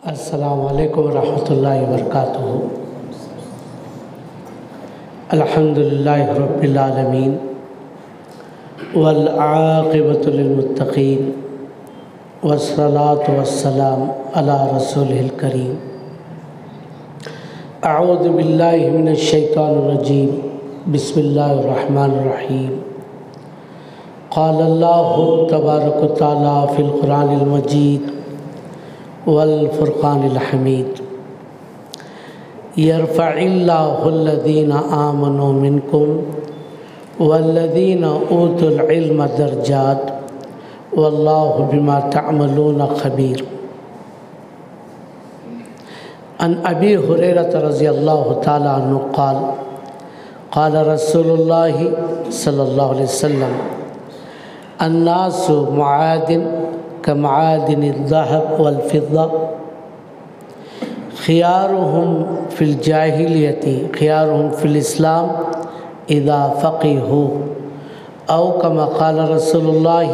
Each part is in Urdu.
السلام علیکم ورحمۃ اللہ وبرکاتہ۔ الحمدللہ رب العالمین والعاقبۃ للمتقین والصلاۃ والسلام علی رسولہ الکریم۔ اعوذ باللہ من الشیطان الرجیم، بسم اللہ الرحمن الرحیم۔ قال اللہ تبارک و تعالیٰ فی القرآن المجید والفرقان الحمید، یرفع اللہ الذین آمنوا منکم والذین اوتوا العلم درجات واللہ بما تعملون خبیر۔ عن ابی ہریرہ رضی اللہ تعالی عنہ قال قال رسول اللہ صلی اللہ علیہ وسلم الناس معادن كمعادن الذهب والفضة خيارهم في الجاهلية خيارهم في الإسلام إذا فقهوا أو كما قال رسول الله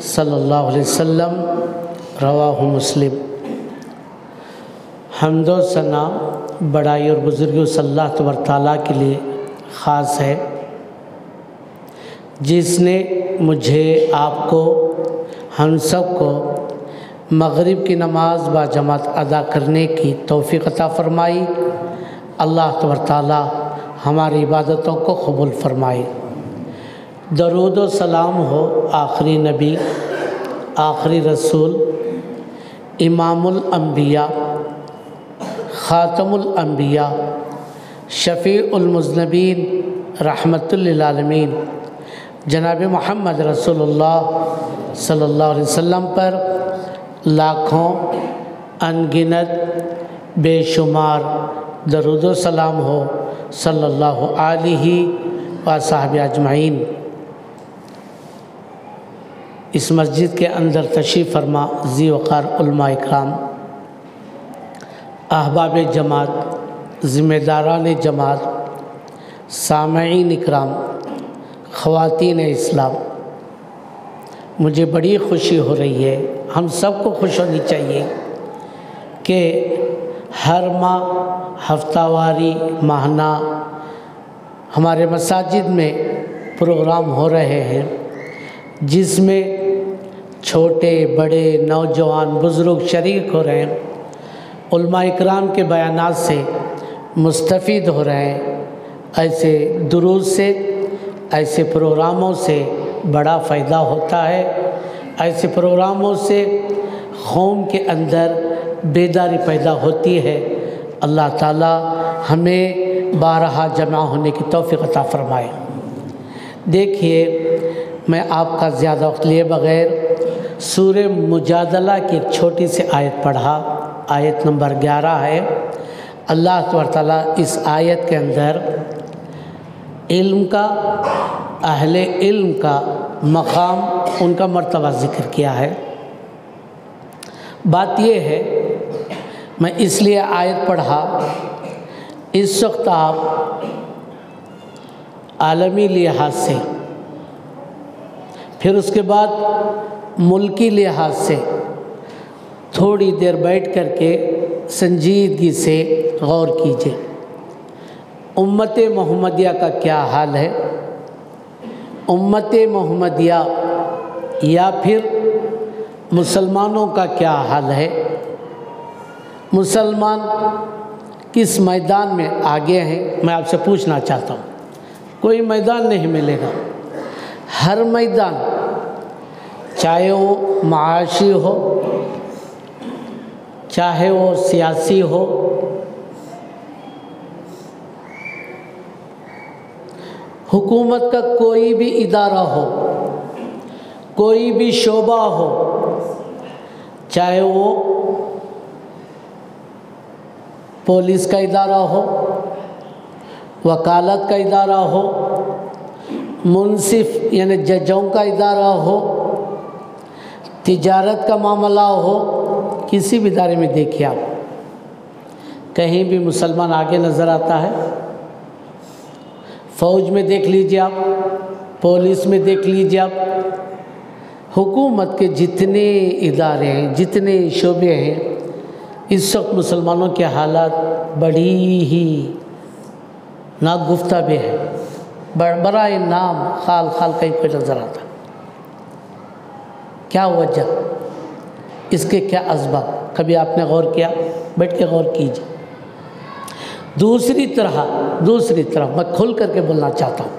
صلی اللہ علیہ وسلم، رواہ مسلم۔ حمد و ثنا بڑائی اور بزرگی اس اللہ تبارک تعالیٰ کے لیے خاص ہے جس نے مجھے، آپ کو، ہم سب کو مغرب کی نماز با جماعت ادا کرنے کی توفیق عطا فرمائی۔ اللہ تبارک تعالیٰ ہماری عبادتوں کو قبول فرمائے۔ درود و سلام ہو آخری نبی، آخری رسول، امام الانبیاء، خاتم الانبیاء، شفیع المذنبین، رحمت للعالمین، جناب محمد رسول اللہ صلی اللہ علیہ وسلم پر لاکھوں انگنت بے شمار درود و سلام ہو صلی اللہ علیہ وصحبہ اجمعین۔ اس مسجد کے اندر تشریف فرما ذی وقار علماء اکرام، احباب جماعت، ذمہ داران جماعت، سامعین اکرام، خواتین اسلام، مجھے بڑی خوشی ہو رہی ہے، ہم سب کو خوش ہونی چاہیے کہ ہر ماہ ہفتہ واری، ماہانہ ہمارے مساجد میں پروگرام ہو رہے ہیں جس میں چھوٹے بڑے نوجوان بزرگ شریک ہو رہے ہیں، علماء اکرام کے بیانات سے مستفید ہو رہے ہیں۔ ایسے دروس سے، ایسے پروگراموں سے بڑا فائدہ ہوتا ہے۔ ایسے پروگراموں سے قوم کے اندر بیداری پیدا ہوتی ہے۔ اللہ تعالی ہمیں بارہا جمع ہونے کی توفیق عطا فرمائے۔ دیکھیے، میں آپ کا زیادہ وقت لیے بغیر سورہ مجادلہ کی ایک چھوٹی سی آیت پڑھا، آیت نمبر 11 ہے۔ اللہ تبارک تعالیٰ اس آیت کے اندر علم کا، اہل علم کا مقام، ان کا مرتبہ ذکر کیا ہے۔ بات یہ ہے، میں اس لیے آیت پڑھا، اس وقت آپ عالمی لحاظ سے، پھر اس کے بعد ملکی لحاظ سے تھوڑی دیر بیٹھ کر کے سنجیدگی سے غور کیجیے۔ امت محمدیہ کا کیا حال ہے؟ امت محمدیہ یا پھر مسلمانوں کا کیا حال ہے؟ مسلمان کس میدان میں آگے ہیں؟ میں آپ سے پوچھنا چاہتا ہوں۔ کوئی میدان نہیں ملے گا، ہر میدان، چاہے وہ معاشی ہو، چاہے وہ سیاسی ہو، حکومت کا کوئی بھی ادارہ ہو، کوئی بھی شعبہ ہو، چاہے وہ پولیس کا ادارہ ہو، وکالت کا ادارہ ہو، منصف یعنی ججوں کا ادارہ ہو، تجارت کا معاملہ ہو، کسی بھی ادارے میں دیکھیے آپ، کہیں بھی مسلمان آگے نظر آتا ہے؟ فوج میں دیکھ لیجیے آپ، پولیس میں دیکھ لیجیے آپ، حکومت کے جتنے ادارے ہیں، جتنے شعبے ہیں، اس وقت مسلمانوں کے حالات بڑی ہی ناگفتہ بھی ہے، برائے نام خال خال کہیں کوئی نظر آتا۔ کیا وجہ، اس کے کیا اسباب، کبھی آپ نے غور کیا؟ بیٹھ کے غور کیجیے۔ دوسری طرح میں کھل کر کے بولنا چاہتا ہوں،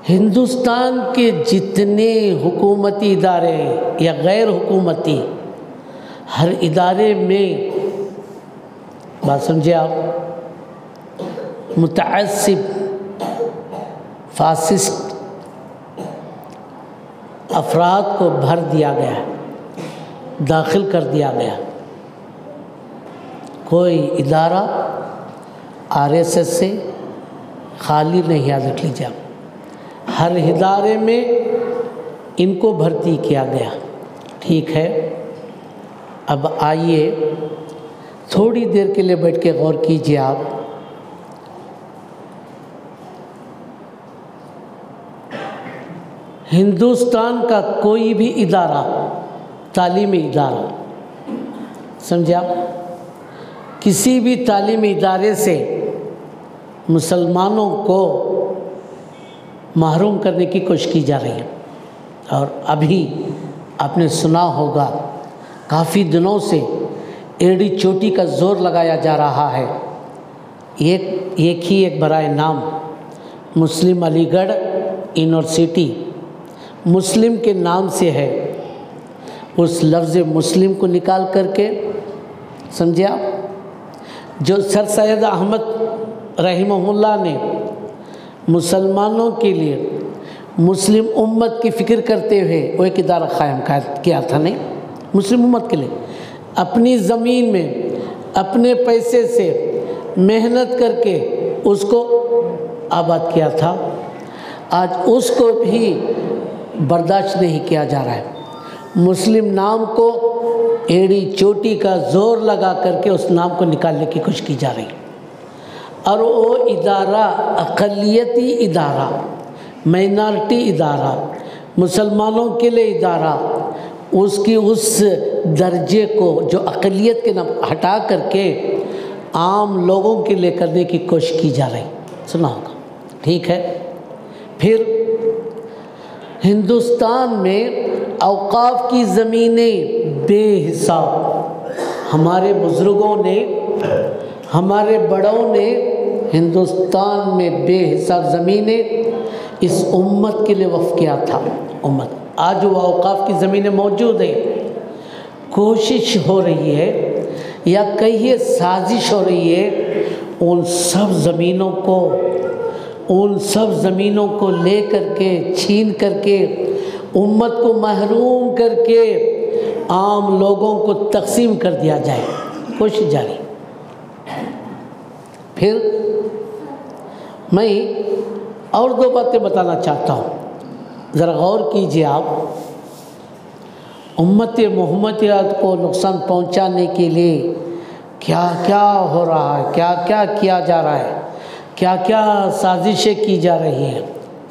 ہندوستان کے جتنے حکومتی ادارے یا غیر حکومتی، ہر ادارے میں بات سمجھے آپ، متعصب فاسسٹ افراد کو بھر دیا گیا ہے، داخل کر دیا گیا۔ کوئی ادارہ RSS سے خالی نہیں، یاد رکھ لیجیے آپ، ہر ادارے میں ان کو بھرتی کیا گیا۔ ٹھیک ہے، اب آئیے تھوڑی دیر کے لیے بیٹھ کے غور کیجیے آپ۔ ہندوستان کا کوئی بھی ادارہ، تعلیمی ادارہ، سمجھے آپ، کسی بھی تعلیمی ادارے سے مسلمانوں کو محروم کرنے کی کوشش کی جا رہی ہے۔ اور ابھی آپ نے سنا ہوگا کافی دنوں سے ایڑی چوٹی کا زور لگایا جا رہا ہے۔ ایک برائے نام مسلم علی گڑھ یونیورسٹی، مسلم کے نام سے ہے، اس لفظ مسلم کو نکال کر کے، سمجھے آپ، جو سر سید احمد رحمہ اللہ نے مسلمانوں کے لیے مسلم امت کی فکر کرتے ہوئے وہ ایک ادارہ قائم کیا تھا، نہیں، مسلم امت کے لیے اپنی زمین میں اپنے پیسے سے محنت کر کے اس کو آباد کیا تھا، آج اس کو بھی برداشت نہیں کیا جا رہا ہے۔ مسلم نام کو ایڑی چوٹی کا زور لگا کر کے اس نام کو نکالنے کی کوشش کی جا رہی ہے، اور وہ ادارہ اقلیتی ادارہ، مائنارٹی ادارہ، مسلمانوں کے لیے ادارہ، اس کی اس درجے کو جو اقلیت کے نام ہٹا کر کے عام لوگوں کے لیے کرنے کی کوشش کی جا رہی، سنا ہوگا۔ ٹھیک ہے، پھر ہندوستان میں اوقاف کی زمینیں بے حساب، ہمارے بزرگوں نے، ہمارے بڑوں نے ہندوستان میں بے حساب زمینیں اس امت کے لیے وقف کیا تھا۔ امت آج وہ اوقاف کی زمینیں موجود ہیں، کوشش ہو رہی ہے یا کہیے سازش ہو رہی ہے ان سب زمینوں کو لے کر کے، چھین کر کے، امت کو محروم کر کے عام لوگوں کو تقسیم کر دیا جائے، کوشش جاری۔ پھر میں اور دو باتیں بتانا چاہتا ہوں، ذرا غور کیجیے آپ۔ امت محمدیت کو نقصان پہنچانے کے لیے کیا کیا ہو رہا ہے، کیا کیا کیا جا رہا ہے، کیا کیا سازشیں کی جا رہی ہیں،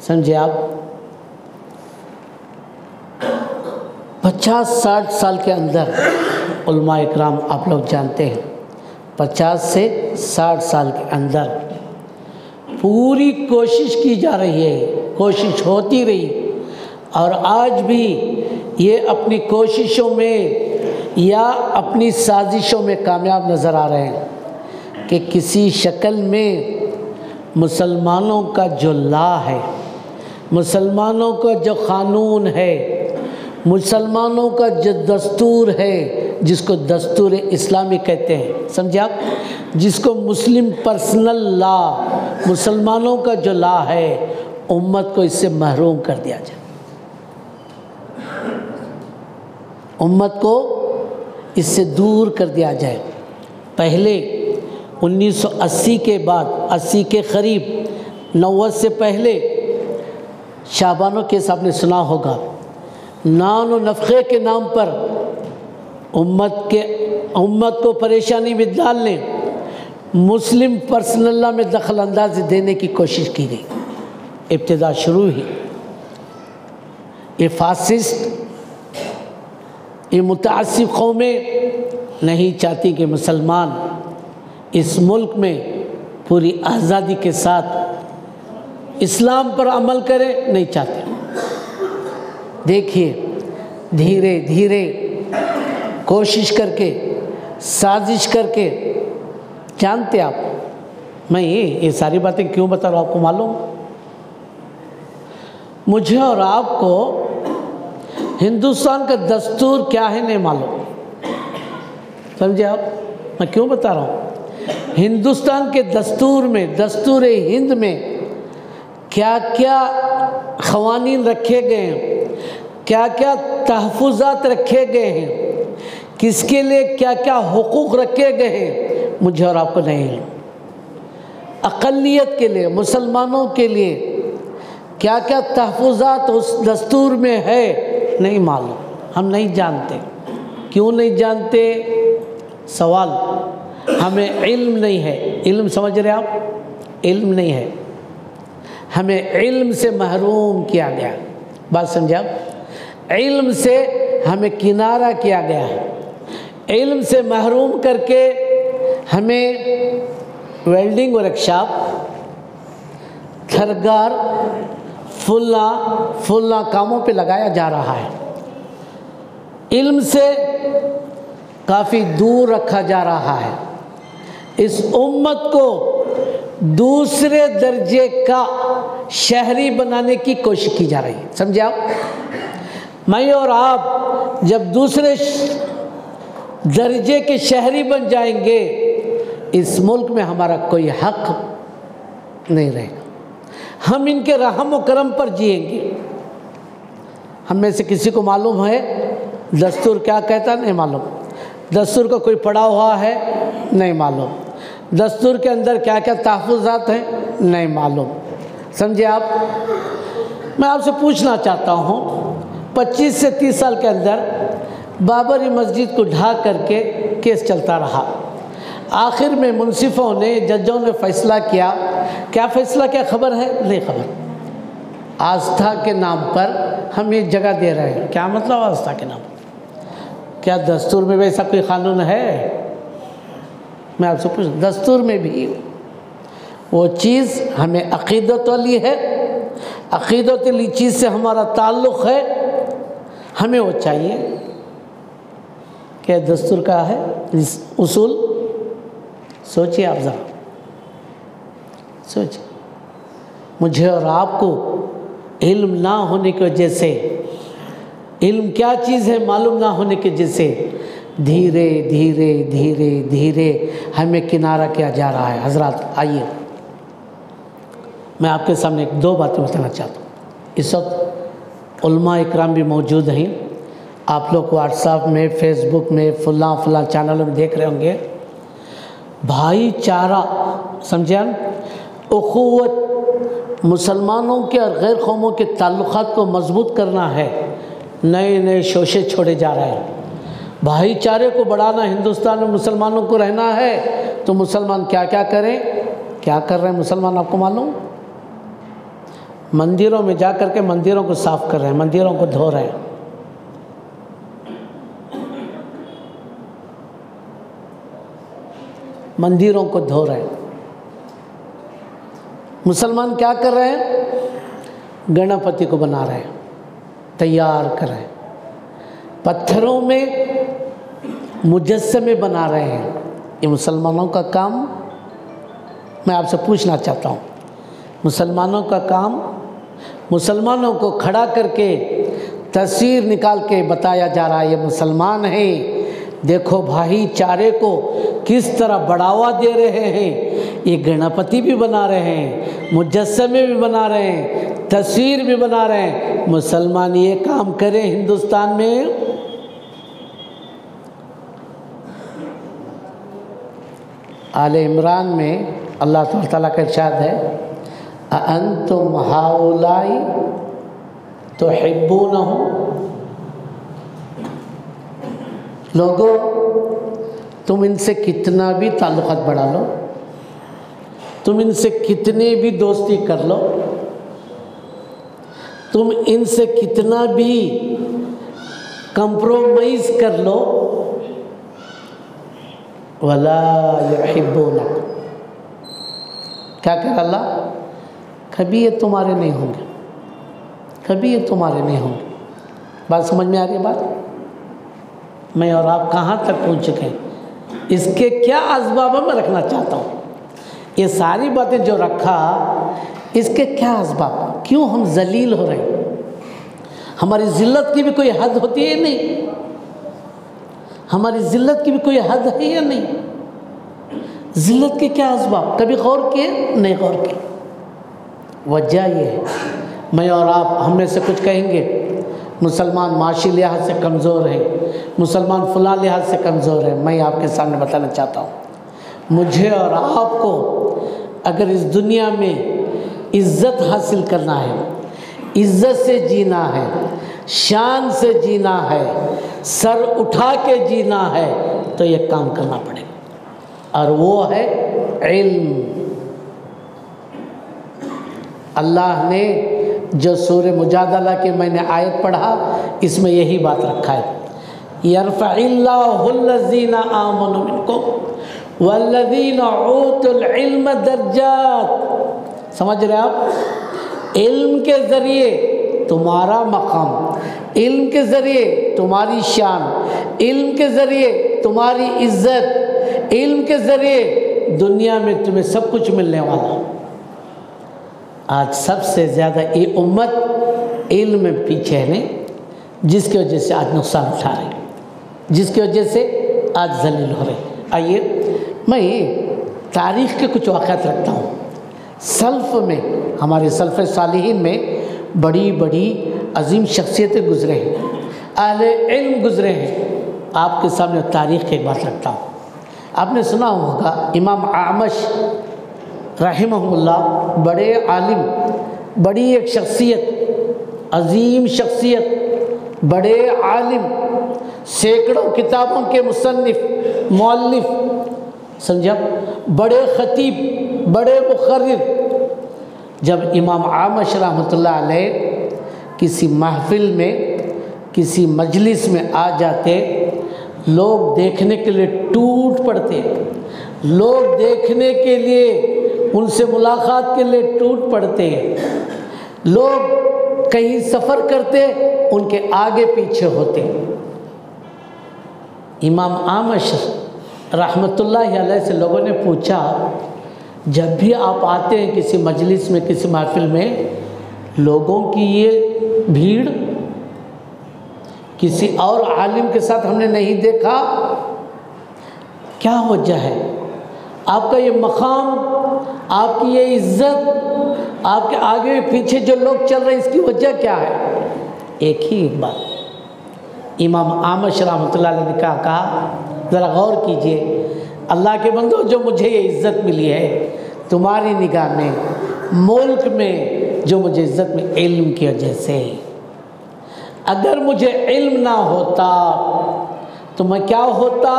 سمجھے آپ۔ 50-60 سال کے اندر علماء اکرام آپ لوگ جانتے ہیں، 50 سے 60 سال کے اندر پوری کوشش کی جا رہی ہے، کوشش ہوتی رہی، اور آج بھی یہ اپنی کوششوں میں یا اپنی سازشوں میں کامیاب نظر آ رہے ہیں کہ کسی شکل میں مسلمانوں کا جو لا ہے، مسلمانوں کا جو قانون ہے، مسلمانوں کا جو دستور ہے، جس کو دستور اسلامی کہتے ہیں، سمجھے آپ، جس کو مسلم پرسنل لا، مسلمانوں کا جو لا ہے، امت کو اس سے محروم کر دیا جائے، امت کو اس سے دور کر دیا جائے۔ پہلے 1980 کے بعد، 80 کے قریب، 90 سے پہلے شعبانوں کے آپ نے سنا ہوگا، نان و نفقے کے نام پر امت کو پریشانی میں ڈالنے، مسلم پرسنل لا میں دخل اندازی دینے کی کوشش کی گئی۔ ابتدا شروع ہی یہ فاسسٹ، یہ متعصب قومیں نہیں چاہتی کہ مسلمان اس ملک میں پوری آزادی کے ساتھ اسلام پر عمل کرے، نہیں چاہتے۔ دیکھیے دھیرے دھیرے کوشش کر کے، سازش کر کے، جانتے آپ میں یہ ساری باتیں کیوں بتا رہا ہوں آپ کو معلوم؟ مجھے اور آپ کو ہندوستان کا دستور کیا ہے نہیں معلوم، سمجھے آپ؟ میں کیوں بتا رہا ہوں؟ ہندوستان کے دستور میں، دستور ہند میں کیا کیا قوانین رکھے گئے ہیں، کیا کیا تحفظات رکھے گئے ہیں، کس کے لیے کیا کیا حقوق رکھے گئے ہیں، مجھے اور آپ کو نہیں علم۔ اقلیت کے لیے، مسلمانوں کے لیے کیا کیا تحفظات اس دستور میں ہے نہیں معلوم، ہم نہیں جانتے۔ کیوں نہیں جانتے؟ سوال، ہمیں علم نہیں ہے۔ علم سمجھ رہے آپ؟ علم نہیں ہے، ہمیں علم سے محروم کیا گیا۔ بات سمجھے آپ؟ علم سے ہمیں کنارہ کیا گیا ہے، علم سے محروم کر کے ہمیں ویلڈنگ ورک شاپ، تھرگار، فلاں کاموں پہ لگایا جا رہا ہے۔ علم سے کافی دور رکھا جا رہا ہے۔ اس امت کو دوسرے درجے کا شہری بنانے کی کوشش کی جا رہی ہے، سمجھے آپ؟ میں اور آپ جب دوسرے درجے کے شہری بن جائیں گے، اس ملک میں ہمارا کوئی حق نہیں رہے گا، ہم ان کے رحم و کرم پر جئیں گے۔ ہم میں سے کسی کو معلوم ہے دستور کیا کہتا؟ نہیں معلوم۔ دستور کا کوئی پڑھا ہوا ہے؟ نہیں معلوم۔ دستور کے اندر کیا کیا تحفظات ہیں؟ نہیں معلوم، سمجھے آپ؟ میں آپ سے پوچھنا چاہتا ہوں، 25 سے 30 سال کے اندر بابری مسجد کو ڈھا کر کے کیس چلتا رہا، آخر میں منصفوں نے، ججوں نے فیصلہ کیا۔ کیا فیصلہ کیا خبر ہے؟ نہیں خبر۔ آستھا کے نام پر ہم یہ جگہ دے رہے ہیں۔ کیا مطلب آستھا کے نام پر؟ کیا دستور میں ویسا کوئی قانون ہے؟ میں آپ سے پوچھوں، دستور میں بھی وہ چیز ہمیں عقیدت والی ہے، عقیدت والی چیز سے ہمارا تعلق ہے، ہمیں وہ چاہیے۔ کیا دستور کا ہے اصول؟ سوچیے آپ ذرا، سوچیے۔ مجھے اور آپ کو علم نہ ہونے کی وجہ سے، علم کیا چیز ہے معلوم نہ ہونے کی وجہ سے دھیرے دھیرے دھیرے دھیرے ہمیں کنارہ کیا جا رہا ہے۔ حضرات آئیے، میں آپ کے سامنے دو باتیں بتانا چاہتا ہوں۔ اس وقت علماء اکرام بھی موجود ہیں، آپ لوگ واٹس ایپ میں، فیس بک میں، فلاں چینلوں میں دیکھ رہے ہوں گے۔ بھائی چارہ، سمجھے ہم؟ اخوت، مسلمانوں کے اور غیر قوموں کے تعلقات کو مضبوط کرنا ہے۔ نئے نئے شوشے چھوڑے جا رہے ہیں۔ بھائی چارے کو بڑھانا، ہندوستان میں مسلمانوں کو رہنا ہے تو مسلمان کیا کیا کریں؟ کیا کر رہے ہیں مسلمان آپ کو معلوم؟ مندروں میں جا کر کے مندروں کو صاف کر رہے ہیں، مندروں کو دھو رہے ہیں۔ مندروں کو دھو رہے ہیں۔ مسلمان کیا کر رہے ہیں؟ گنپتی کو بنا رہے ہیں، تیار کر رہے ہیں، پتھروں میں مجسمے بنا رہے ہیں۔ یہ مسلمانوں کا کام؟ میں آپ سے پوچھنا چاہتا ہوں، مسلمانوں کا کام؟ مسلمانوں کو کھڑا کر کے تصویر نکال کے بتایا جا رہا ہے یہ مسلمان ہیں، دیکھو بھائی چارے کو کس طرح بڑھاوا دے رہے ہیں، یہ گنپتی بھی بنا رہے ہیں، مجسمے بھی بنا رہے ہیں، تصویر بھی بنا رہے ہیں۔ مسلمان یہ کام کریں ہندوستان میں؟ آل عمران میں اللہ تعالیٰ کا ارشاد ہے، اَأَنْتُمْ هَؤُلَاءِ تُحِبُّونَهُمْ، لوگوں تم ان سے کتنا بھی تعلقات بڑھا لو، تم ان سے کتنے بھی دوستی کر لو، تم ان سے کتنا بھی کمپرومائز کر لو، ولا يحبونك، کیا کہہ رہا اللہ؟ کبھی یہ تمہارے نہیں ہوں گے، کبھی یہ تمہارے نہیں ہوں گے۔ بات سمجھ میں آ رہی ہے بات؟ میں اور آپ کہاں تک پہنچ چکے ہیں؟ اس کے کیا اسباب میں رکھنا چاہتا ہوں، یہ ساری باتیں جو رکھا اس کے کیا اسباب، کیوں ہم ذلیل ہو رہے ہیں؟ ہماری ذلت کی بھی کوئی حد ہوتی ہے نہیں، ہماری ذلت کی بھی کوئی حد ہے یا نہیں؟ ذلت کے کیا اسباب کبھی غور کیے؟ نہیں غور کیے۔ وجہ یہ ہے، میں اور آپ ہم میں سے کچھ کہیں گے مسلمان معاشی لحاظ سے کمزور ہیں، مسلمان فلاں لحاظ سے کمزور ہیں۔ میں آپ کے سامنے بتانا چاہتا ہوں، مجھے اور آپ کو اگر اس دنیا میں عزت حاصل کرنا ہے، عزت سے جینا ہے، شان سے جینا ہے، سر اٹھا کے جینا ہے، تو یہ کام کرنا پڑے گا، اور وہ ہے علم۔ اللہ نے جو سورہ مجادلہ کے میں نے آیت پڑھا، اس میں یہی بات رکھا ہے، یرفع اللہ الذین آمنوا منکم والذین اوتوا العلم درجات۔ سمجھ رہے آپ؟ علم کے ذریعے تمہارا مقام، علم کے ذریعے تمہاری شان، علم کے ذریعے تمہاری عزت، علم کے ذریعے دنیا میں تمہیں سب کچھ ملنے والا۔ آج سب سے زیادہ یہ امت علم میں پیچھے ہے، جس کی وجہ سے آج نقصان اٹھا رہے ہیں، جس کی وجہ سے آج ذلیل ہو رہے ہیں۔ آئیے میں تاریخ کے کچھ واقعات رکھتا ہوں۔ سلف میں، ہمارے سلف صالحین میں بڑی بڑی عظیم شخصیتیں گزرے ہیں، اہل علم گزرے ہیں۔ آپ کے سامنے تاریخ کی ایک بات رکھتا ہوں۔ آپ نے سنا ہوگا امام اعمش رحمہ اللہ، بڑے عالم، بڑی ایک شخصیت، عظیم شخصیت، بڑے عالم، سینکڑوں کتابوں کے مصنف، مؤلف، سمجھا، بڑے خطیب، بڑے مقرر۔ جب امام اعمش رحمۃ اللہ علیہ کسی محفل میں، کسی مجلس میں آ جاتے، لوگ دیکھنے کے لیے ٹوٹ پڑتے، لوگ دیکھنے کے لیے، ان سے ملاقات کے لیے ٹوٹ پڑتے، لوگ کہیں سفر کرتے ان کے آگے پیچھے ہوتے۔ امام اعمش رحمۃ اللہ علیہ سے لوگوں نے پوچھا، جب بھی آپ آتے ہیں کسی مجلس میں، کسی محفل میں، لوگوں کی یہ بھیڑ کسی اور عالم کے ساتھ ہم نے نہیں دیکھا، کیا وجہ ہے؟ آپ کا یہ مقام، آپ کی یہ عزت، آپ کے آگے پیچھے جو لوگ چل رہے ہیں، اس کی وجہ کیا ہے؟ ایک ہی ایک بات۔ امام اعمش رحمۃ اللہ علیہ نے کہا ذرا غور کیجئے، اللہ کے بندو، جو مجھے یہ عزت ملی ہے تمہاری نگاہ میں، ملک میں جو مجھے عزت میں، علم کی وجہ سے۔ اگر مجھے علم نہ ہوتا تو میں کیا ہوتا؟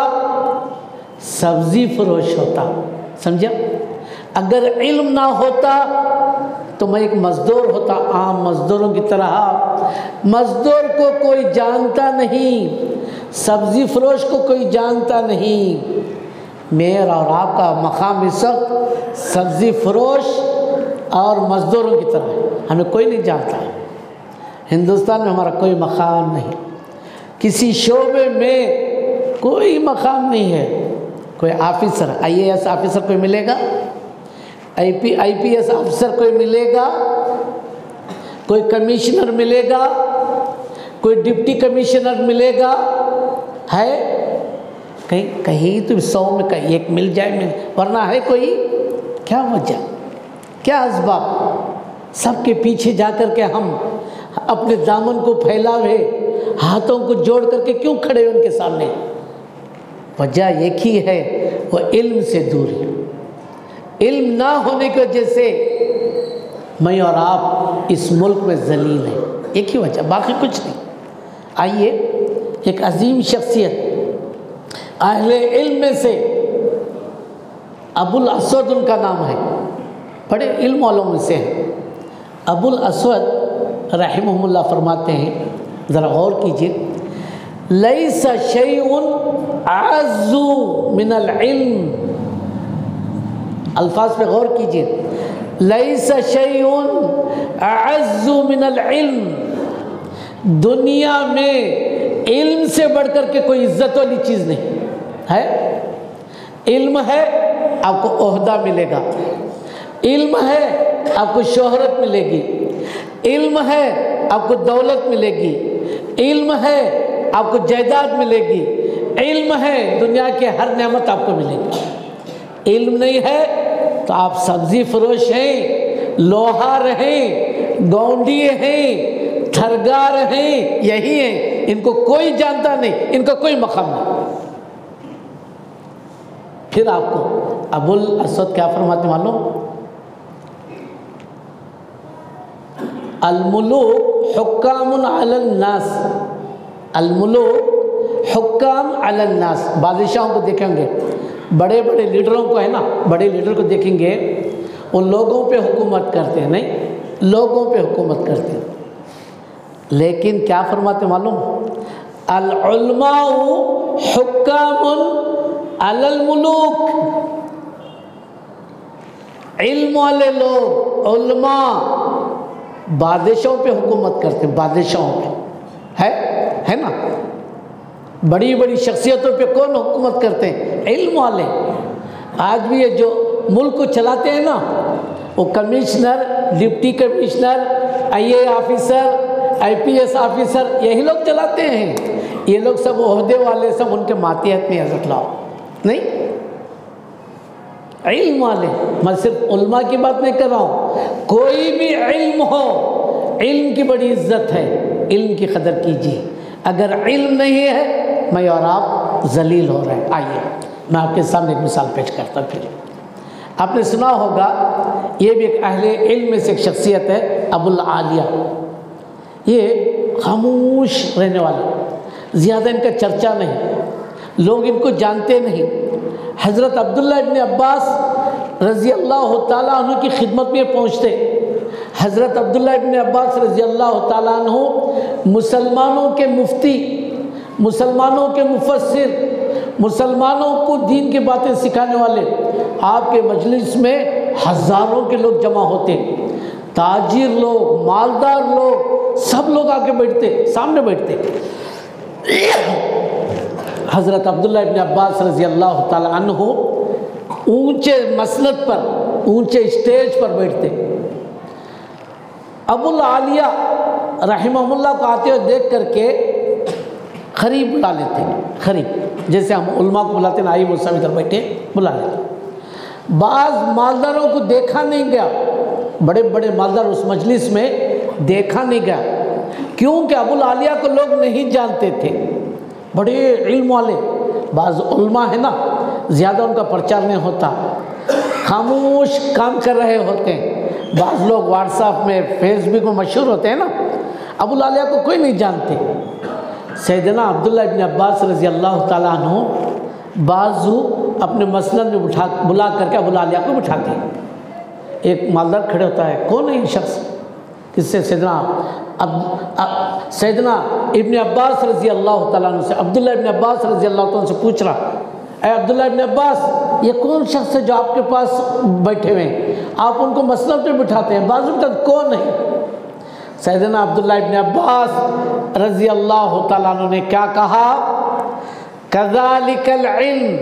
سبزی فروش ہوتا، سمجھا؟ اگر علم نہ ہوتا تو میں ایک مزدور ہوتا، عام مزدوروں کی طرح۔ مزدور کو کوئی جانتا نہیں، سبزی فروش کو کوئی جانتا نہیں۔ میرا اور آپ کا مقام اس وقت سبزی فروش اور مزدوروں کی طرح ہے، ہمیں کوئی نہیں جانتا۔ ہندوستان میں ہمارا کوئی مقام نہیں، کسی شعبے میں کوئی مقام نہیں ہے۔ کوئی آفیسر، IAS آفیسر کوئی ملے گا؟ IPS آفیسر کوئی ملے گا؟ کوئی کمشنر ملے گا؟ کوئی ڈپٹی کمشنر ملے گا؟ ہے کہیں تو 100 میں کہیں ایک مل جائے، ورنہ ہے کوئی؟ کیا وجہ، کیا اسباب؟ سب کے پیچھے جا کر کے ہم اپنے دامن کو پھیلاوے، ہاتھوں کو جوڑ کر کے کیوں کھڑے ان کے سامنے؟ وجہ ایک ہی ہے، وہ علم سے دوری۔ علم نہ ہونے کی وجہ سے میں اور آپ اس ملک میں ذلیل ہیں، ایک ہی وجہ، باقی کچھ نہیں۔ آئیے ایک عظیم شخصیت اہل علم میں سے، ابو الاسود ان کا نام ہے، بڑے علم والوں میں سے ہیں۔ ابو الاسود رحمہ اللہ فرماتے ہیں، ذرا غور کیجئے، لیس شیء اعز من العلم، الفاظ پہ غور کیجیے، لیس شیء اعز من العلم، دنیا میں علم سے بڑھ کر کے کوئی عزت والی چیز نہیں ہے۔ علم ہے آپ کو عہدہ ملے گا، علم ہے آپ کو شہرت ملے گی، علم ہے آپ کو دولت ملے گی، علم ہے آپ کو جائیداد ملے گی، علم ہے دنیا کے ہر نعمت آپ کو ملے گی۔ علم نہیں ہے تو آپ سبزی فروش ہیں، لوہار ہیں، گونڈیے ہیں، تھرگار ہیں، یہی ہیں، ان کو کوئی جانتا نہیں، ان کا کوئی مقام نہیں۔ پھر آپ کو ابو الاسود کیا فرماتے معلوم؟ الملوک حکام علی الناس، الملوک حکام علی الناس، بادشاہوں کو دیکھیں گے، بڑے بڑے لیڈروں کو ہے نا، بڑے لیڈر کو دیکھیں گے، وہ لوگوں پہ حکومت کرتے ہیں، نہیں، لوگوں پہ حکومت کرتے ہیں، لیکن کیا فرماتے معلوم؟ العلماء حکام علی الملوک، علم والے لوگ علماء بادشاہوں پہ حکومت کرتے ہیں، بادشاہوں پہ ہے نا، بڑی بڑی شخصیتوں پہ کون حکومت کرتے ہیں؟ علم والے۔ آج بھی یہ جو ملک کو چلاتے ہیں نا، وہ کمشنر، ڈپٹی کمشنر، آئی اے آفیسر، آئی پی ایس آفیسر، یہی لوگ چلاتے ہیں، یہ لوگ سب عہدے والے، سب ان کے ماتحت میں حضرت لاؤ، نہیں، علم والے۔ میں صرف علماء کی بات نہیں کر رہا ہوں، کوئی بھی علم ہو، علم کی بڑی عزت ہے، علم کی قدر کیجیے۔ اگر علم نہیں ہے، میں اور آپ ذلیل ہو رہے ہیں۔ آئیے میں آپ کے سامنے ایک مثال پیش کرتا ہوں۔ پھر آپ نے سنا ہوگا، یہ بھی ایک اہل علم میں سے ایک شخصیت ہے، ابو العالیہ۔ یہ خاموش رہنے والے، زیادہ ان کا چرچا نہیں، لوگ ان کو جانتے نہیں۔ حضرت عبداللہ ابن عباس رضی اللہ تعالیٰ عنہ کی خدمت میں پہنچتے۔ حضرت عبداللہ ابن عباس رضی اللہ تعالیٰ عنہ مسلمانوں کے مفتی، مسلمانوں کے مفسر، مسلمانوں کو دین کی باتیں سکھانے والے، آپ کے مجلس میں ہزاروں کے لوگ جمع ہوتے، تاجر لوگ، مالدار لوگ، سب لوگ آ کے بیٹھتے، سامنے بیٹھتے۔ حضرت عبداللہ ابن عباس رضی اللہ تعالیٰ عنہ اونچے مسند پر، اونچے اسٹیج پر بیٹھتے۔ ابو العالیہ رحمہ اللہ کو آتے ہوئے دیکھ کر کے قریب بلا لیتے، قریب، جیسے ہم علماء کو بلاتے ہیں، آئی مجھ سے ادھر بیٹھے، بلا لیتے۔ بعض مالداروں کو دیکھا نہیں گیا، بڑے بڑے مالدار اس مجلس میں دیکھا نہیں گیا، کیونکہ ابو العالیہ کو لوگ نہیں جانتے تھے، بڑے علم والے۔ بعض علماء ہیں نا، زیادہ ان کا پرچار نہیں ہوتا، خاموش کام کر رہے ہوتے ہیں۔ بعض لوگ واٹس ایپ میں، فیس بک میں مشہور ہوتے ہیں نا، ابو العالیہ کو کوئی نہیں جانتے۔ سیدنا عبداللہ ابن عباس رضی اللہ تعالیٰ عنہ بازو اپنے مسند میں بلا کر کے ابو العالیہ کو بٹھاتے ہیں۔ ایک مالدار کھڑے ہوتا ہے، کون ہے یہ شخص؟ کس سے؟ سیدنا ابن عباس رضی اللہ تعالیٰ عنہ سے، عبداللہ ابن عباس رضی اللہ تعالیٰ عنہ سے پوچھ رہا، اے عبداللہ ابن عباس، یہ کون شخص ہے جو آپ کے پاس بیٹھے ہوئے ہیں؟ آپ ان کو مسند پہ بٹھاتے ہیں، بازو کا کون ہے؟ سیدنا عبداللہ ابن عباس رضی اللہ تعالیٰ عنہ نے کیا کہا؟ کذالک العلم،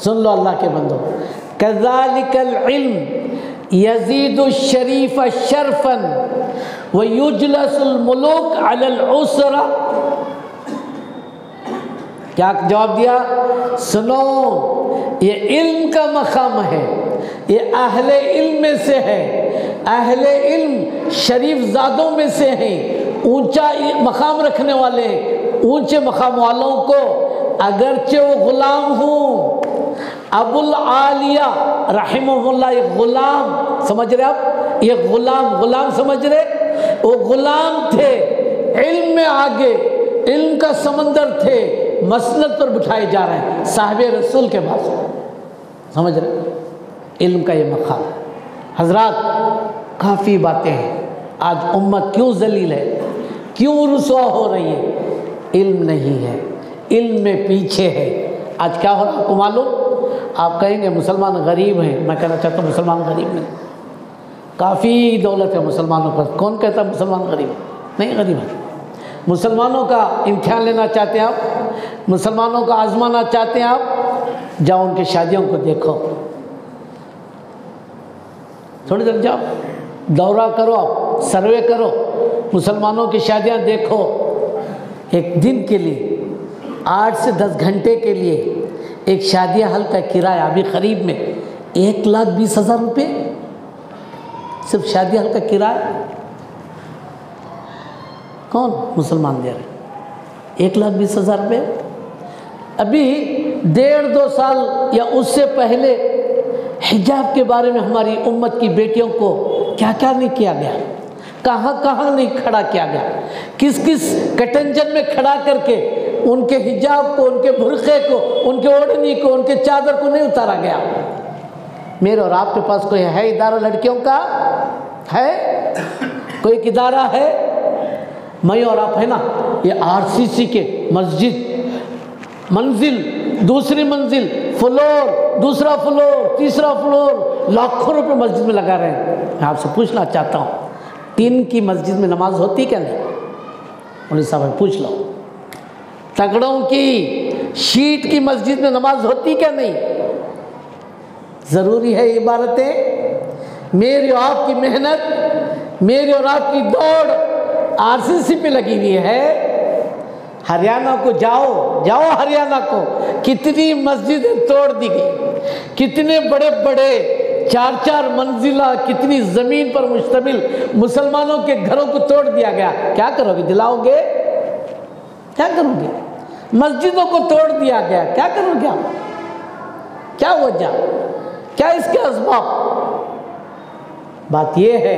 سن لو اللہ کے بندو، کذالک العلم یزید الشریف شرفا ویجلس الملوک علی العسرہ۔ کیا جواب دیا؟ سنو، یہ علم کا مقام ہے، یہ اہل علم میں سے ہے، اہل علم شریف زادوں میں سے ہیں، اونچا مقام رکھنے والے، اونچے مقام والوں کو اگرچہ وہ غلام ہوں۔ ابو العالیہ رحمہ اللہ یہ غلام، سمجھ رہے آپ؟ یہ غلام سمجھ رہے؟ وہ غلام تھے، علم میں آگے، علم کا سمندر تھے، مسند پر بٹھائے جا رہے ہیں صاحب رسول کے پاس، سمجھ رہے؟ علم کا یہ مقام۔ حضرات کافی باتیں ہیں، آج امت کیوں ذلیل ہے، کیوں رسوا ہو رہی ہے؟ علم نہیں ہے، علم میں پیچھے ہے۔ آج کیا ہو رہا ہے آپ کو معلوم؟ آپ کہیں گے مسلمان غریب ہیں، میں کہنا چاہتا ہوں مسلمان غریب نہیں، کافی دولت ہے مسلمانوں پر۔ کون کہتا ہے مسلمان غریب ہے؟ نہیں غریب ہے۔ مسلمانوں کا امتحان لینا چاہتے ہیں آپ، مسلمانوں کا آزمانا چاہتے ہیں آپ، جاؤ ان کی شادیوں کو دیکھو، تھوڑی دیر جاؤ، دورہ کرو، آپ سروے کرو، مسلمانوں کی شادیاں دیکھو۔ ایک دن کے لیے 8 سے 10 گھنٹے کے لیے ایک شادی حال کا کرایہ ابھی قریب میں 1,20,000 روپے، صرف شادی حال کا کرایہ۔ کون مسلمان دے رہے 1,20,000 روپے؟ ابھی 1.5-2 سال یا اس سے پہلے حجاب کے بارے میں ہماری امت کی بیٹیوں کو کیا کیا نہیں کیا گیا، کہاں کہاں نہیں کھڑا کیا گیا، کس کس کٹنجن میں کھڑا کر کے ان کے حجاب کو، ان کے برقعے کو، ان کے اوڑھنی کو، ان کے چادر کو نہیں اتارا گیا۔ میرے اور آپ کے پاس کوئی ہے ادارہ لڑکیوں کا؟ ہے کوئی ادارہ ہے؟ میں اور آپ ہے نا، یہ RCC کے مسجد، منزل، دوسری منزل، فلور، دوسرا فلور، تیسرا فلور، لاکھوں روپے مسجد میں لگا رہے ہیں۔ میں آپ سے پوچھنا چاہتا ہوں، ٹین کی مسجد میں نماز ہوتی کیا نہیں؟ مولوی صاحب پوچھ لو، تگڑوں کی شیٹ کی مسجد میں نماز ہوتی کیا نہیں؟ ضروری ہے یہ عبارتیں؟ میری اور آپ کی محنت، میری اور آپ کی دوڑ RCC پہ لگی ہوئی ہے۔ ہریانہ کو جاؤ ہریانہ کو، کتنی مسجدیں توڑ دی گئی، کتنے بڑے بڑے 4 منزلہ، کتنی زمین پر مشتمل مسلمانوں کے گھروں کو توڑ دیا گیا۔ کیا کرو گے؟ دلاؤ گے؟ کیا کرو گے؟ مسجدوں کو توڑ دیا گیا، کیا کرو گے آپ؟ کیا وجہ؟ کیا اس کے اسباب؟ بات یہ ہے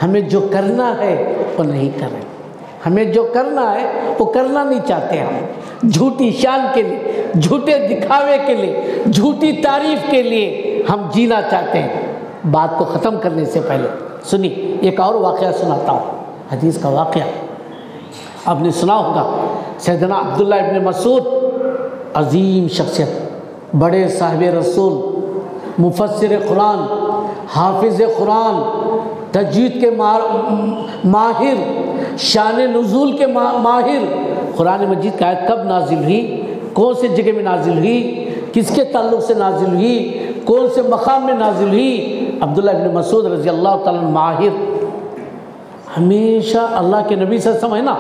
ہمیں جو کرنا ہے وہ نہیں کریں، ہمیں جو کرنا ہے وہ کرنا نہیں چاہتے ہم۔ جھوٹی شان کے لیے، جھوٹے دکھاوے کے لیے، جھوٹی تعریف کے لیے ہم جینا چاہتے ہیں۔ بات کو ختم کرنے سے پہلے سنی ایک اور واقعہ سناتا ہوں، حدیث کا واقعہ آپ نے سنا ہوگا۔ سیدنا عبداللہ ابن مسعود، عظیم شخصیت، بڑے صاحب رسول، مفسر قرآن، حافظ قرآن، تجوید کے ماہر، شان نزول کے ماہر۔ قرآن مجید کی آیت کب نازل ہوئی، کون سے جگہ میں نازل ہوئی، کس کے تعلق سے نازل ہوئی، کون سے مقام میں نازل ہوئی؟ عبداللہ ابن مسعود رضی اللہ تعالیٰ عنہ ماہر، ہمیشہ اللہ کے نبی صلی اللہ علیہ وسلم ہے نا،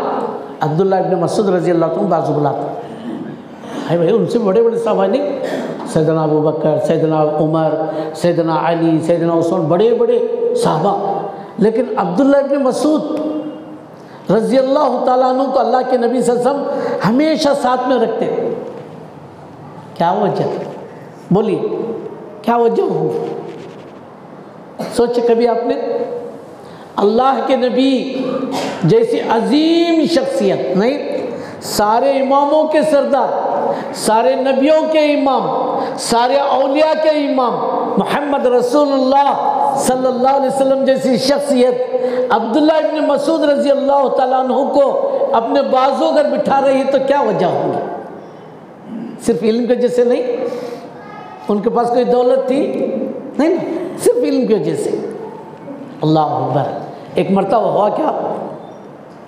عبداللہ ابن مسعود رضی اللہ تعالیٰ عنہ بازو بلاتا ہے بھائی، ان سے بڑے بڑے صحابہ نہیں، سیدنا ابو بکر، سیدنا عمر، سیدنا علی، سیدنا عثمان، بڑے بڑے صحابہ، لیکن عبداللہ ابن مسعود رضی اللہ تعالیٰ عنہ کو اللہ کے نبی صلی اللہ علیہ وسلم ہمیشہ ساتھ میں رکھتے۔ کیا وجہ؟ بولیے کیا وجہ ہو؟ سوچے کبھی آپ نے؟ اللہ کے نبی جیسی عظیم شخصیت نہیں، سارے اماموں کے سردار، سارے نبیوں کے امام، سارے اولیاء کے امام محمد رسول اللہ صلی اللہ علیہ وسلم جیسی شخصیت عبداللہ ابن مسعود رضی اللہ تعالیٰ عنہ کو اپنے بازو اگر بٹھا رہی ہے تو کیا وجہ ہوگی؟ صرف علم کی وجہ سے نہیں، ان کے پاس کوئی دولت تھی نہیں نا، صرف علم کی وجہ سے۔ اللہ اکبر۔ ایک مرتبہ ہوا کیا،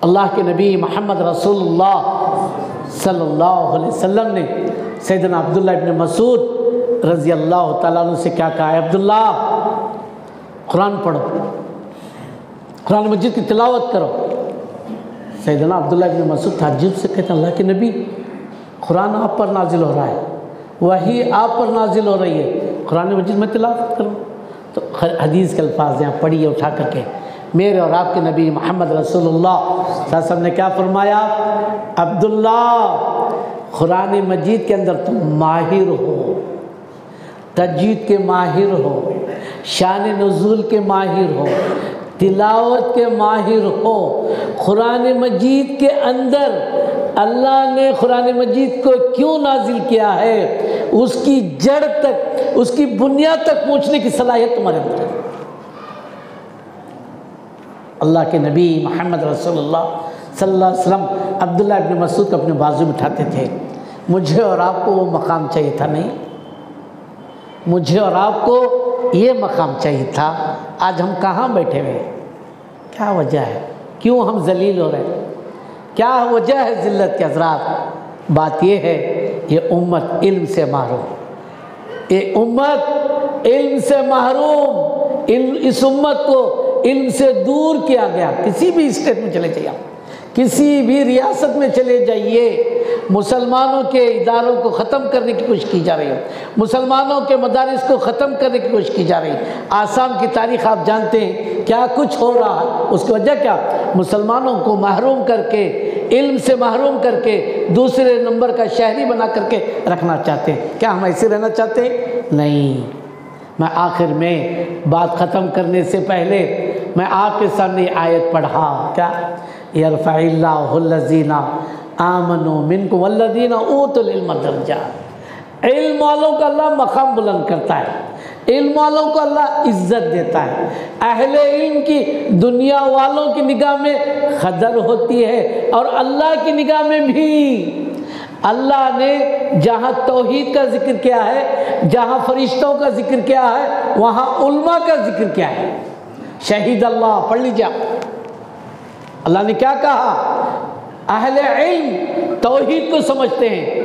اللہ کے نبی محمد رسول اللہ صلی اللہ علیہ وسلم نے سیدنا عبداللہ ابن مسعود رضی اللہ تعالیٰ عنہ سے کیا کہا ہے؟ عبداللہ قرآن پڑھو، قرآن مجید کی تلاوت کرو۔ سیدنا عبداللہ ابن مسعود تعجب سے کہتے ہیں اللہ کے نبی، قرآن آپ پر نازل ہو رہا ہے، وحی آپ پر نازل ہو رہی ہے، قرآن مجید میں تلاوت کروں؟ تو حدیث کے الفاظ یہاں پڑھیے اٹھا کر کے، میرے اور آپ کے نبی محمد رسول اللہ صلی اللہ علیہ وسلم نے کیا فرمایا؟ عبداللہ قرآن مجید کے اندر تم ماہر ہو، تجوید کے ماہر ہو، شان نزول کے ماہر ہو، تلاوت کے ماہر ہو۔ قرآن مجید کے اندر اللہ نے قرآن مجید کو کیوں نازل کیا ہے، اس کی جڑ تک، اس کی بنیاد تک پہنچنے کی صلاحیت تمہارے اندر ہے۔ اللہ کے نبی محمد رسول اللہ صلی اللہ علیہ وسلم عبداللہ ابن مسعود کو اپنے بازو بٹھاتے تھے۔ مجھے اور آپ کو وہ مقام چاہیے تھا، نہیں؟ مجھے اور آپ کو یہ مقام چاہیے تھا۔ آج ہم کہاں بیٹھے ہوئے؟ کیا وجہ ہے؟ کیوں ہم ذلیل ہو رہے ہیں؟ کیا وجہ ہے ذلت کے حضرات؟ بات یہ ہے، یہ امت علم سے محروم، یہ امت علم سے محروم، اس امت کو علم سے دور کیا گیا۔ کسی بھی اسٹیٹ میں چلے جائیے، کسی بھی ریاست میں چلے جائیے، مسلمانوں کے اداروں کو ختم کرنے کی کوشش کی جا رہی ہے، مسلمانوں کے مدارس کو ختم کرنے کی کوشش کی جا رہی ہے۔ آسام کی تاریخ آپ جانتے ہیں، کیا کچھ ہو رہا ہے، اس کی وجہ کیا؟ مسلمانوں کو محروم کر کے، علم سے محروم کر کے، دوسرے نمبر کا شہری بنا کر کے رکھنا چاہتے ہیں۔ کیا ہم ایسے رہنا چاہتے ہیں؟ نہیں۔ میں آخر میں بات ختم کرنے سے پہلے میں آپ کے سامنے آیت پڑھا، کیا؟ یرفع اللہ الذین آمنوا منکم والذین اوتوا العلم درجات۔ علم والوں کا اللہ مقام بلند کرتا ہے، علم والوں کو اللہ عزت دیتا ہے۔ اہل علم کی دنیا والوں کی نگاہ میں قدر ہوتی ہے، اور اللہ کی نگاہ میں بھی۔ اللہ نے جہاں توحید کا ذکر کیا ہے، جہاں فرشتوں کا ذکر کیا ہے، وہاں علماء کا ذکر کیا ہے۔ شہید اللہ، پڑھ لیجیے آپ، اللہ نے کیا کہا؟ اہل علم توحید کو سمجھتے ہیں۔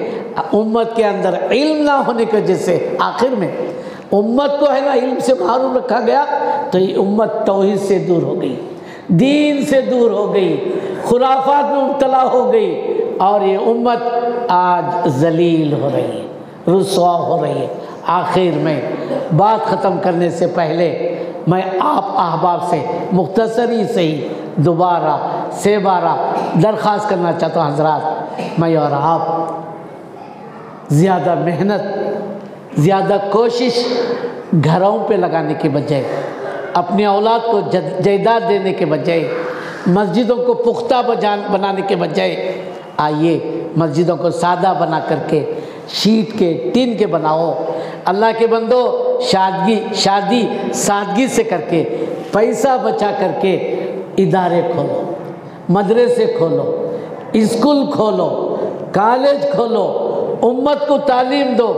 امت کے اندر علم نہ ہونے کی وجہ سے آخر میں امت کو ہے نا علم سے محروم رکھا گیا، تو یہ امت توحید سے دور ہو گئی، دین سے دور ہو گئی، خرافات میں مبتلا ہو گئی، اور یہ امت آج ذلیل ہو رہی ہے، رسوا ہو رہی ہے۔ آخر میں بات ختم کرنے سے پہلے میں آپ احباب سے مختصری سے ہی دوبارہ سے بارہ درخواست کرنا چاہتا ہوں، حضرات، میں اور آپ زیادہ محنت، زیادہ کوشش گھروں پہ لگانے کے بجائے، اپنی اولاد کو جائیداد دینے کے بجائے، مسجدوں کو پختہ بنانے کے بجائے، آئیے مسجدوں کو سادہ بنا کر کے، شیٹ کے، ٹین کے بناؤ۔ اللہ کے بندو، شادی سادگی سے کر کے، پیسہ بچا کر کے ادارے کھولو، مدرسے کھولو، اسکول کھولو، کالج کھولو، امت کو تعلیم دو،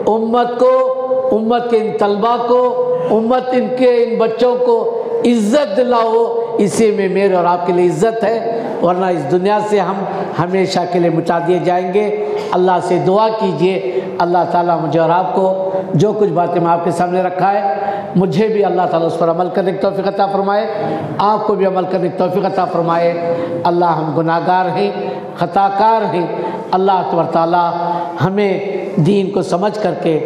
امت کے ان طلبہ کو، امت ان بچوں کو عزت دلاؤ۔ اسی میں میرے اور آپ کے لیے عزت ہے، ورنہ اس دنیا سے ہم ہمیشہ کے لیے مٹا دیے جائیں گے۔ اللہ سے دعا کیجئے، اللہ تعالیٰ مجھے اور آپ کو جو کچھ باتیں میں آپ کے سامنے رکھا ہے، مجھے بھی اللہ تعالیٰ اس پر عمل کرنے کی توفیق عطا فرمائے، آپ کو بھی عمل کرنے کی توفیق عطا فرمائے۔ اللہ، ہم گناہ گار ہیں، خطا کار ہیں، اللہ تبارک تعالیٰ ہمیں دین کو سمجھ کر کے،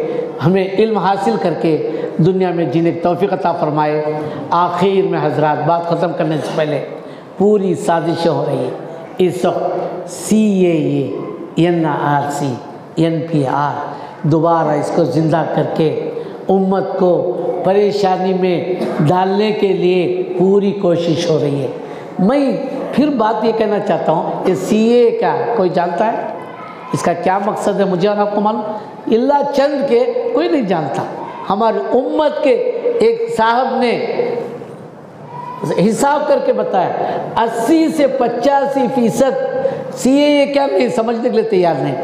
ہمیں علم حاصل کر کے دنیا میں جینے کی توفیق عطا فرمائے۔ آخر میں حضرات، بات ختم کرنے سے پہلے پوری سازشیں ہو رہی ہے اس وقت، CAA، NRC، NPR، دوبارہ اس کو زندہ کر کے امت کو پریشانی میں ڈالنے کے لیے پوری کوشش ہو رہی ہے۔ میں پھر بات یہ کہنا چاہتا ہوں کہ CAA کیا ہے؟ کوئی جانتا ہے اس کا کیا مقصد ہے؟ مجھے اور آپ کو معلوم؟ اللہ چند کے کوئی نہیں جانتا۔ ہماری امت کے ایک صاحب نے حساب کر کے بتایا، 80 سے 85% CAA کیا نہیں سمجھنے کے لیے تیار نہیں،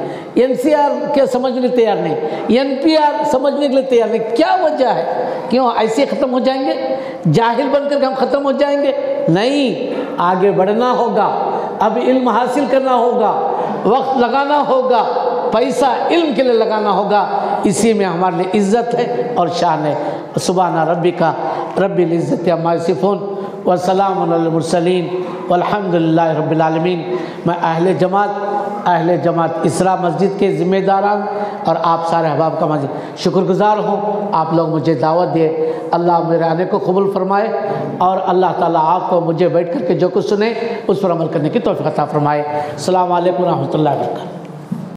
NCR کیا سمجھنے کے لیے تیار نہیں، NPR سمجھنے کے لیے تیار نہیں۔ کیا وجہ ہے؟ کیوں ایسے ختم ہو جائیں گے؟ جاہل بن کر کے ہم ختم ہو جائیں گے؟ نہیں، آگے بڑھنا ہوگا، اب علم حاصل کرنا ہوگا، وقت لگانا ہوگا، پیسہ علم کے لیے لگانا ہوگا، اسی میں ہمارے لیے عزت ہے اور شان ہے۔ سبحان ربک رب العزت عما یصفون وسلام علی المرسلین والحمد للہ رب العالمین۔ میں اہل جماعت اسرا مسجد کے ذمہ داران اور آپ سارے احباب کا شکر گزار ہوں، آپ لوگ مجھے دعوت دے۔ اللہ میرے آنے کو قبول فرمائے، اور اللہ تعالیٰ آپ کو مجھے بیٹھ کر کے جو کچھ سنے اس پر عمل کرنے کی توفیق عطا فرمائے۔ السلام علیکم ورحمۃ اللہ وبرکاتہ۔